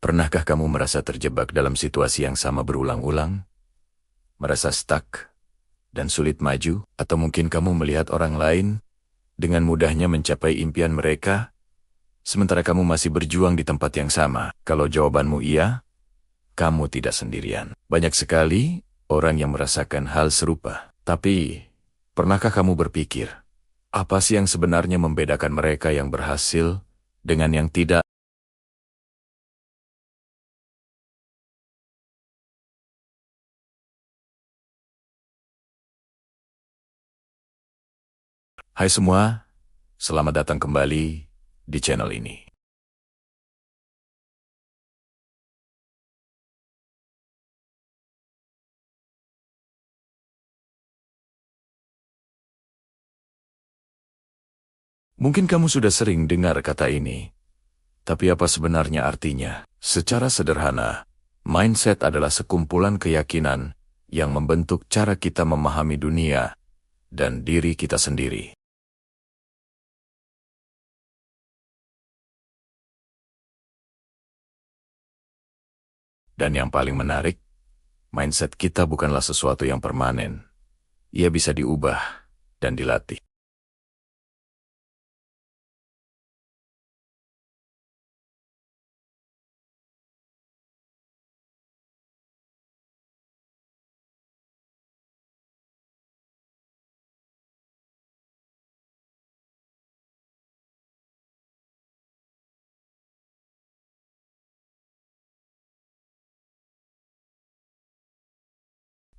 Pernahkah kamu merasa terjebak dalam situasi yang sama berulang-ulang? Merasa stuck dan sulit maju? Atau mungkin kamu melihat orang lain dengan mudahnya mencapai impian mereka, sementara kamu masih berjuang di tempat yang sama? Kalau jawabanmu iya, kamu tidak sendirian. Banyak sekali orang yang merasakan hal serupa. Tapi, pernahkah kamu berpikir, apa sih yang sebenarnya membedakan mereka yang berhasil dengan yang tidak? Hai semua, selamat datang kembali di channel ini. Mungkin kamu sudah sering dengar kata ini, tapi apa sebenarnya artinya? Secara sederhana, mindset adalah sekumpulan keyakinan yang membentuk cara kita memahami dunia dan diri kita sendiri. Dan yang paling menarik, mindset kita bukanlah sesuatu yang permanen. Ia bisa diubah dan dilatih.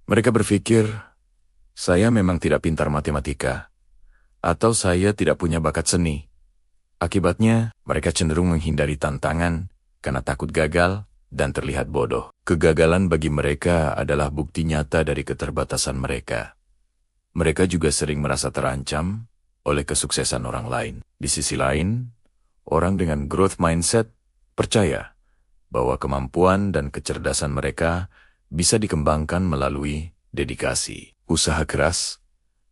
Mereka berpikir, saya memang tidak pintar matematika, atau saya tidak punya bakat seni. Akibatnya, mereka cenderung menghindari tantangan karena takut gagal dan terlihat bodoh. Kegagalan bagi mereka adalah bukti nyata dari keterbatasan mereka. Mereka juga sering merasa terancam oleh kesuksesan orang lain. Di sisi lain, orang dengan growth mindset percaya bahwa kemampuan dan kecerdasan mereka bisa dikembangkan melalui dedikasi, usaha keras,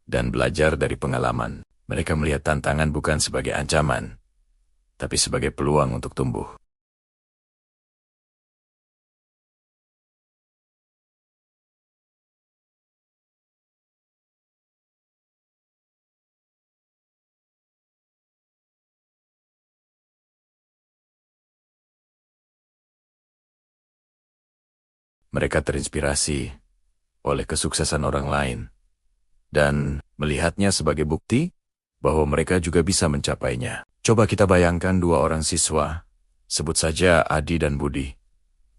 dan belajar dari pengalaman. Mereka melihat tantangan bukan sebagai ancaman, tapi sebagai peluang untuk tumbuh. Mereka terinspirasi oleh kesuksesan orang lain dan melihatnya sebagai bukti bahwa mereka juga bisa mencapainya. Coba kita bayangkan dua orang siswa, sebut saja Adi dan Budi.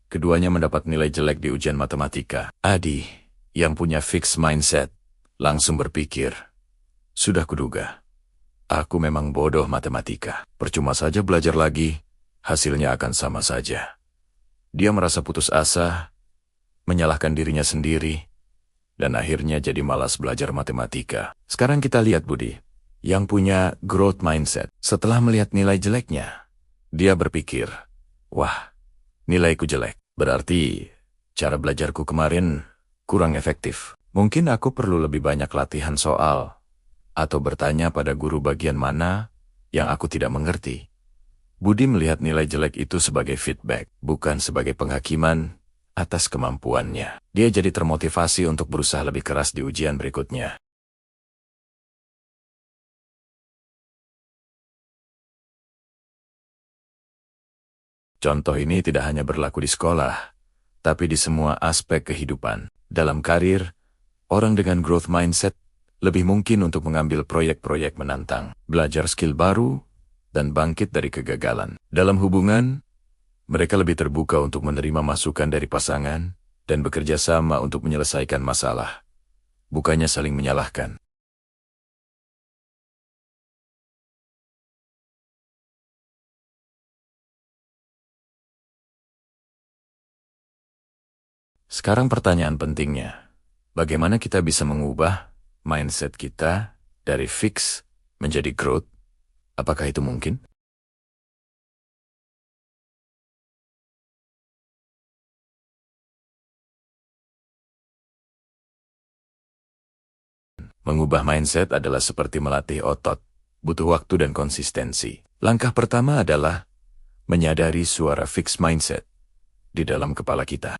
Keduanya mendapat nilai jelek di ujian matematika. Adi, yang punya fixed mindset, langsung berpikir, sudah kuduga, aku memang bodoh matematika. Percuma saja belajar lagi, hasilnya akan sama saja. Dia merasa putus asa, menyalahkan dirinya sendiri, dan akhirnya jadi malas belajar matematika. Sekarang kita lihat Budi, yang punya growth mindset. Setelah melihat nilai jeleknya, dia berpikir, wah, nilaiku jelek. Berarti cara belajarku kemarin kurang efektif. Mungkin aku perlu lebih banyak latihan soal, atau bertanya pada guru bagian mana yang aku tidak mengerti. Budi melihat nilai jelek itu sebagai feedback, bukan sebagai penghakiman atas kemampuannya. Dia jadi termotivasi untuk berusaha lebih keras di ujian berikutnya. Contoh ini tidak hanya berlaku di sekolah, tapi di semua aspek kehidupan. Dalam karir, orang dengan growth mindset lebih mungkin untuk mengambil proyek-proyek menantang, belajar skill baru, dan bangkit dari kegagalan. Dalam hubungan, mereka lebih terbuka untuk menerima masukan dari pasangan dan bekerja sama untuk menyelesaikan masalah, bukannya saling menyalahkan. Sekarang pertanyaan pentingnya, bagaimana kita bisa mengubah mindset kita dari fix menjadi growth? Apakah itu mungkin? Mengubah mindset adalah seperti melatih otot, butuh waktu dan konsistensi. Langkah pertama adalah menyadari suara fixed mindset. di dalam kepala kita.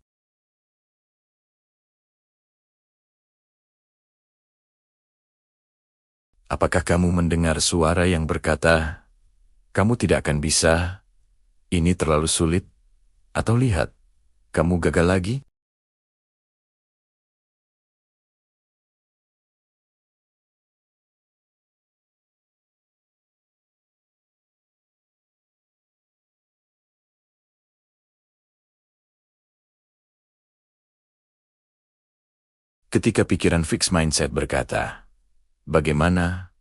Apakah kamu mendengar suara yang berkata, "Kamu tidak akan bisa, ini terlalu sulit," atau "Lihat, kamu gagal lagi"? Ketika pikiran fixed mindset berkata, "Bagaimana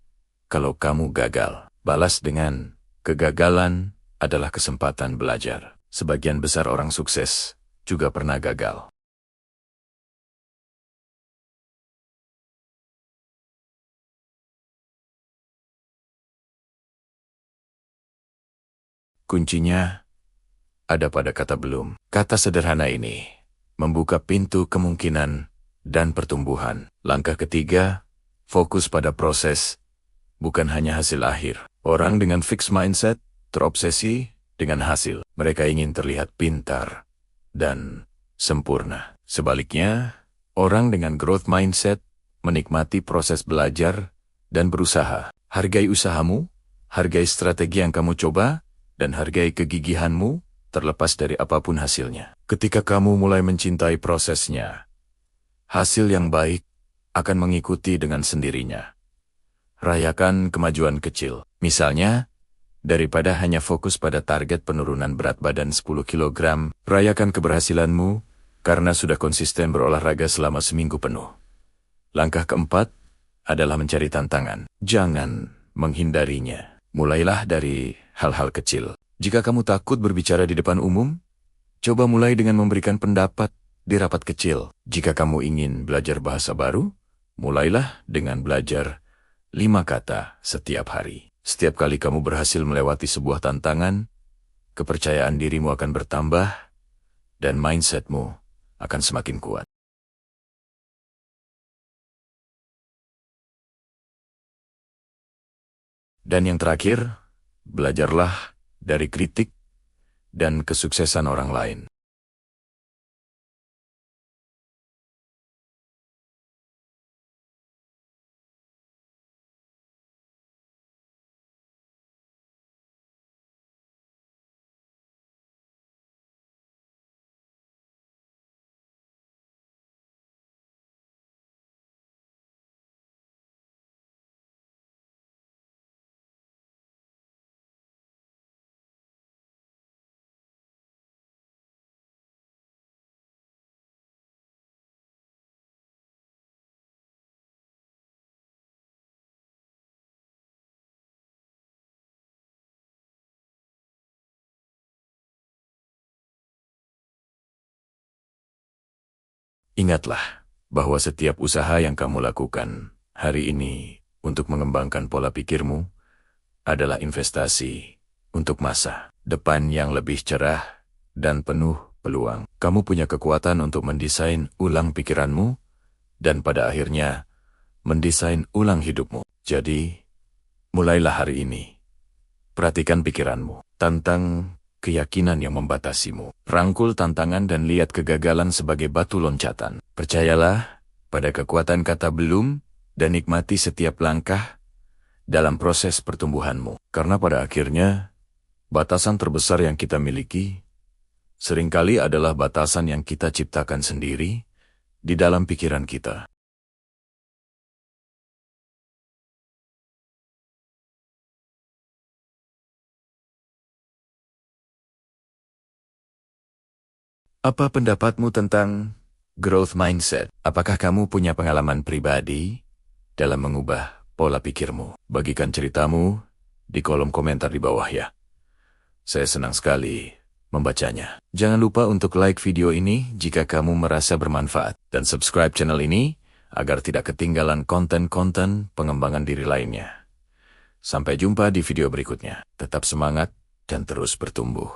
kalau kamu gagal?" Balas dengan, "Kegagalan adalah kesempatan belajar." Sebagian besar orang sukses juga pernah gagal. Kuncinya ada pada kata belum. Kata sederhana ini membuka pintu kemungkinan dan pertumbuhan. Langkah ketiga, fokus pada proses, bukan hanya hasil akhir. Orang dengan fixed mindset terobsesi dengan hasil. Mereka ingin terlihat pintar dan sempurna. Sebaliknya, orang dengan growth mindset menikmati proses belajar dan berusaha. Hargai usahamu, hargai strategi yang kamu coba, dan hargai kegigihanmu terlepas dari apapun hasilnya. Ketika kamu mulai mencintai prosesnya, hasil yang baik akan mengikuti dengan sendirinya. Rayakan kemajuan kecil. Misalnya, daripada hanya fokus pada target penurunan berat badan 10 kg, rayakan keberhasilanmu karena sudah konsisten berolahraga selama seminggu penuh. Langkah keempat adalah mencari tantangan. Jangan menghindarinya. Mulailah dari hal-hal kecil. Jika kamu takut berbicara di depan umum, coba mulai dengan memberikan pendapat di rapat kecil. Jika kamu ingin belajar bahasa baru, mulailah dengan belajar 5 kata setiap hari. Setiap kali kamu berhasil melewati sebuah tantangan, kepercayaan dirimu akan bertambah dan mindsetmu akan semakin kuat. Dan yang terakhir, belajarlah dari kritik dan kesuksesan orang lain. Ingatlah bahwa setiap usaha yang kamu lakukan hari ini untuk mengembangkan pola pikirmu adalah investasi untuk masa depan yang lebih cerah dan penuh peluang. Kamu punya kekuatan untuk mendesain ulang pikiranmu dan pada akhirnya mendesain ulang hidupmu. Jadi, mulailah hari ini. Perhatikan pikiranmu. Tantang keyakinan yang membatasimu. Rangkul tantangan dan lihat kegagalan sebagai batu loncatan. Percayalah pada kekuatan kata belum dan nikmati setiap langkah dalam proses pertumbuhanmu. Karena pada akhirnya, batasan terbesar yang kita miliki seringkali adalah batasan yang kita ciptakan sendiri di dalam pikiran kita. Apa pendapatmu tentang growth mindset? Apakah kamu punya pengalaman pribadi dalam mengubah pola pikirmu? Bagikan ceritamu di kolom komentar di bawah ya. Saya senang sekali membacanya. Jangan lupa untuk like video ini jika kamu merasa bermanfaat. Dan subscribe channel ini agar tidak ketinggalan konten-konten pengembangan diri lainnya. Sampai jumpa di video berikutnya. Tetap semangat dan terus bertumbuh.